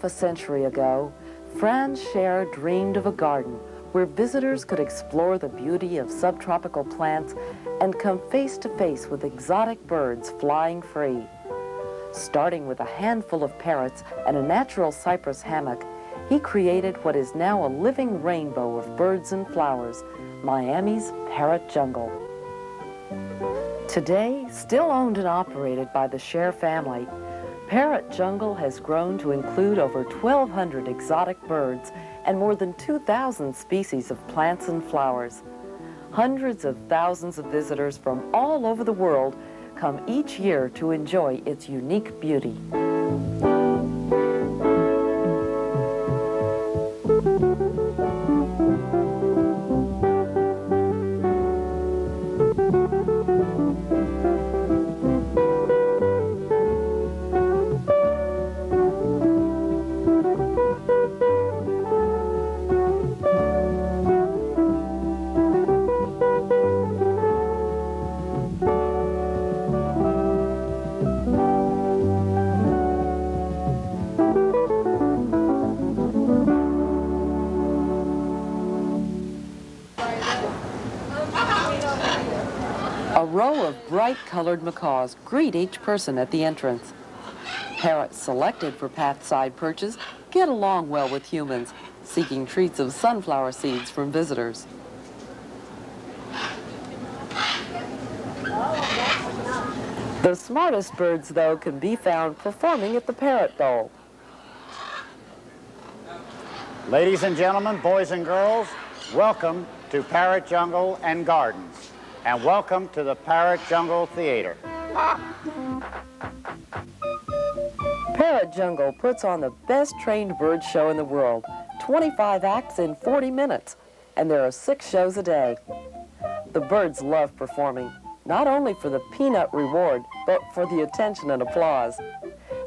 a century ago, Franz Scher dreamed of a garden where visitors could explore the beauty of subtropical plants and come face to face with exotic birds flying free. Starting with a handful of parrots and a natural cypress hammock, he created what is now a living rainbow of birds and flowers, Miami's Parrot Jungle. Today, still owned and operated by the Scher family, Parrot Jungle has grown to include over 1,200 exotic birds and more than 2,000 species of plants and flowers. Hundreds of thousands of visitors from all over the world come each year to enjoy its unique beauty. A row of bright-colored macaws greet each person at the entrance. Parrots selected for pathside perches get along well with humans, seeking treats of sunflower seeds from visitors. The smartest birds, though, can be found performing at the Parrot Bowl. Ladies and gentlemen, boys and girls, welcome to Parrot Jungle and Gardens, and welcome to the Parrot Jungle Theater. Parrot Jungle puts on the best trained bird show in the world, 25 acts in 40 minutes, and there are 6 shows a day. The birds love performing, not only for the peanut reward, but for the attention and applause.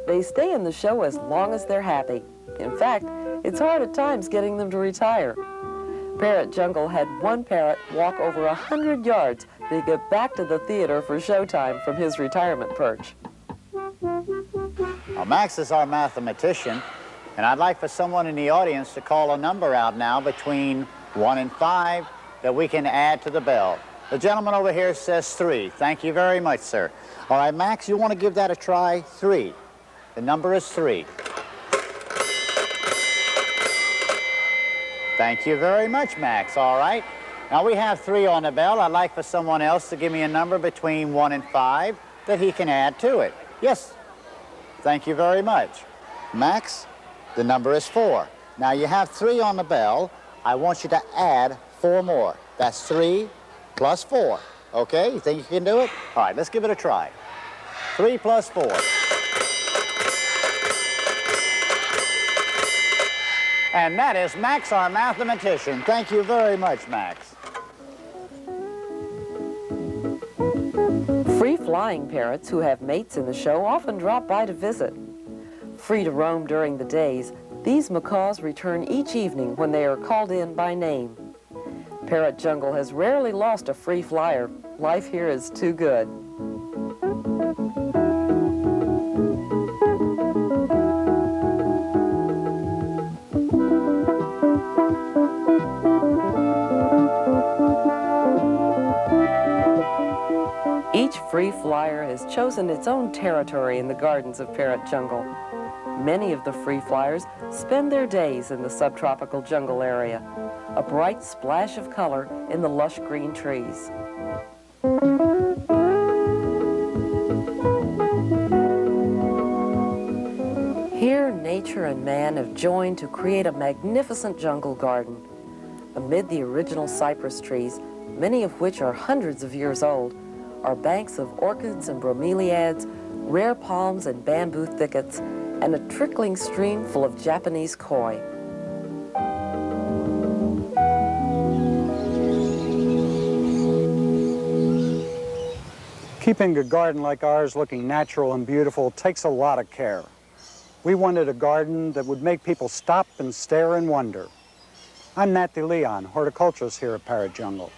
They stay in the show as long as they're happy. In fact, it's hard at times getting them to retire. Parrot Jungle had one parrot walk over 100 yards to get back to the theater for showtime from his retirement perch. Well, Max is our mathematician, and I'd like for someone in the audience to call a number out now between 1 and 5 that we can add to the bell. The gentleman over here says 3. Thank you very much, sir. All right, Max, you want to give that a try? 3. The number is 3. Thank you very much, Max. All right. Now we have 3 on the bell. I'd like for someone else to give me a number between 1 and 5 that he can add to it. Yes. Thank you very much. Max, the number is 4. Now you have 3 on the bell. I want you to add 4 more. That's 3 plus 4. Okay, you think you can do it? All right, let's give it a try. 3 plus 4. And that is Max, our mathematician. Thank you very much, Max. Free-flying parrots who have mates in the show often drop by to visit. Free to roam during the days, these macaws return each evening when they are called in by name. Parrot Jungle has rarely lost a free flyer. Life here is too good. Each free flyer has chosen its own territory in the gardens of Parrot Jungle. Many of the free flyers spend their days in the subtropical jungle area, a bright splash of color in the lush green trees. Here, nature and man have joined to create a magnificent jungle garden. Amid the original cypress trees, many of which are hundreds of years old, are banks of orchids and bromeliads, rare palms and bamboo thickets, and a trickling stream full of Japanese koi. Keeping a garden like ours looking natural and beautiful takes a lot of care. We wanted a garden that would make people stop and stare and wonder. I'm Nat DeLeon, horticulturist here at Parrot Jungle.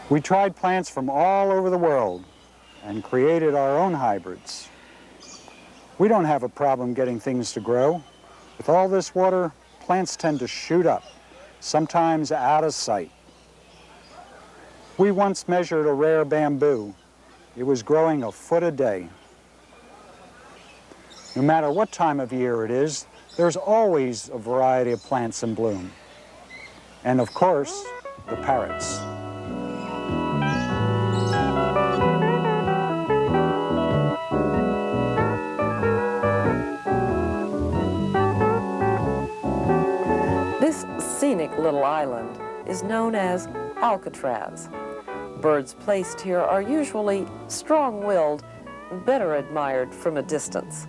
We tried plants from all over the world and created our own hybrids. We don't have a problem getting things to grow. With all this water, plants tend to shoot up, sometimes out of sight. We once measured a rare bamboo. It was growing a foot a day. No matter what time of year it is, there's always a variety of plants in bloom. And of course, the parrots. This scenic little island is known as Alcatraz. Birds placed here are usually strong-willed, better admired from a distance.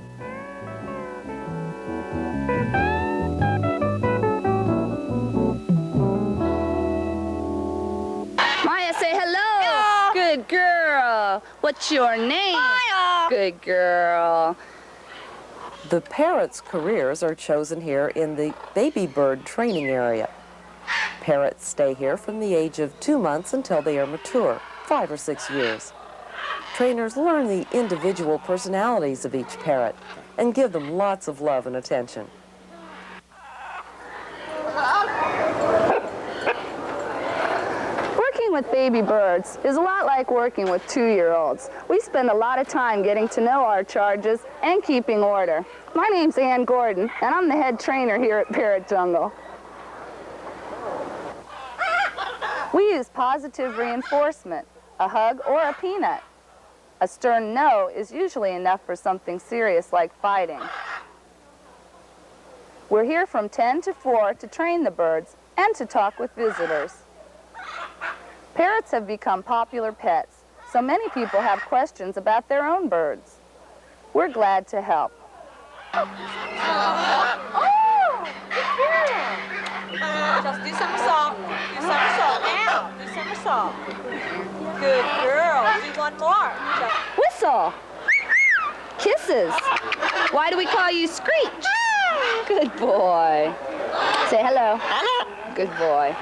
Maya, say hello. Good girl. What's your name? Maya. Good girl. The parrots' careers are chosen here in the baby bird training area. Parrots stay here from the age of 2 months until they are mature, 5 or 6 years. Trainers learn the individual personalities of each parrot and give them lots of love and attention. Working with baby birds is a lot like working with 2-year-olds. We spend a lot of time getting to know our charges and keeping order. My name's Ann Gordon, and I'm the head trainer here at Parrot Jungle. We use positive reinforcement, a hug or a peanut. A stern no is usually enough for something serious like fighting. We're here from 10 to 4 to train the birds and to talk with visitors. Parrots have become popular pets, so many people have questions about their own birds. We're glad to help. Oh, good girl. Just do somersault. Do somersault now. Do somersault. Good girl. Do one more. Just Whistle. Kisses. Why do we call you Screech? Good boy. Say hello. hello. Good boy.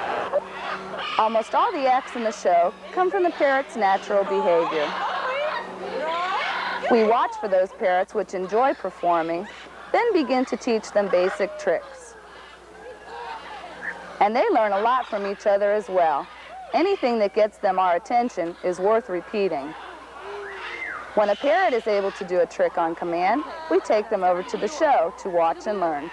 Almost all the acts in the show come from the parrot's natural behavior. We watch for those parrots which enjoy performing, then begin to teach them basic tricks. And they learn a lot from each other as well. Anything that gets them our attention is worth repeating. When a parrot is able to do a trick on command, we take them over to the show to watch and learn.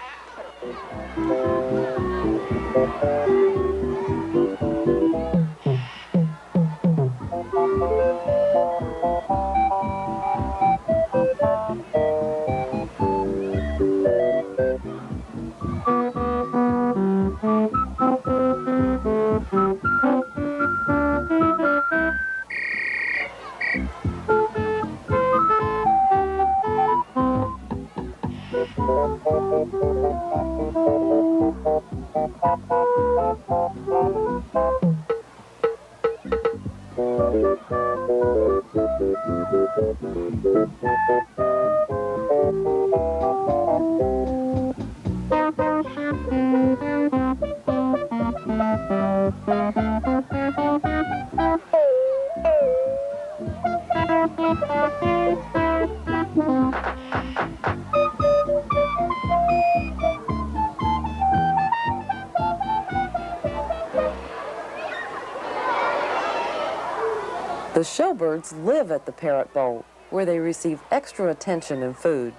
The showbirds live at the parrot bowl, where they receive extra attention and food.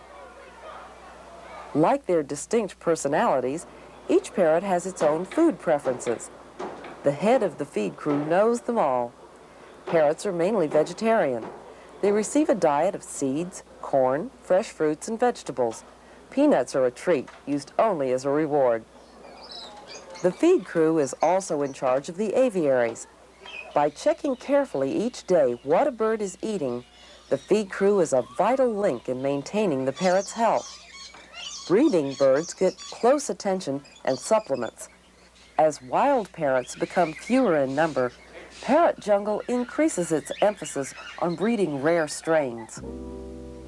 Like their distinct personalities, each parrot has its own food preferences. The head of the feed crew knows them all. Parrots are mainly vegetarian. They receive a diet of seeds, corn, fresh fruits, and vegetables. Peanuts are a treat, used only as a reward. The feed crew is also in charge of the aviaries. By checking carefully each day what a bird is eating, the feed crew is a vital link in maintaining the parrot's health. Breeding birds get close attention and supplements. As wild parrots become fewer in number, Parrot Jungle increases its emphasis on breeding rare strains.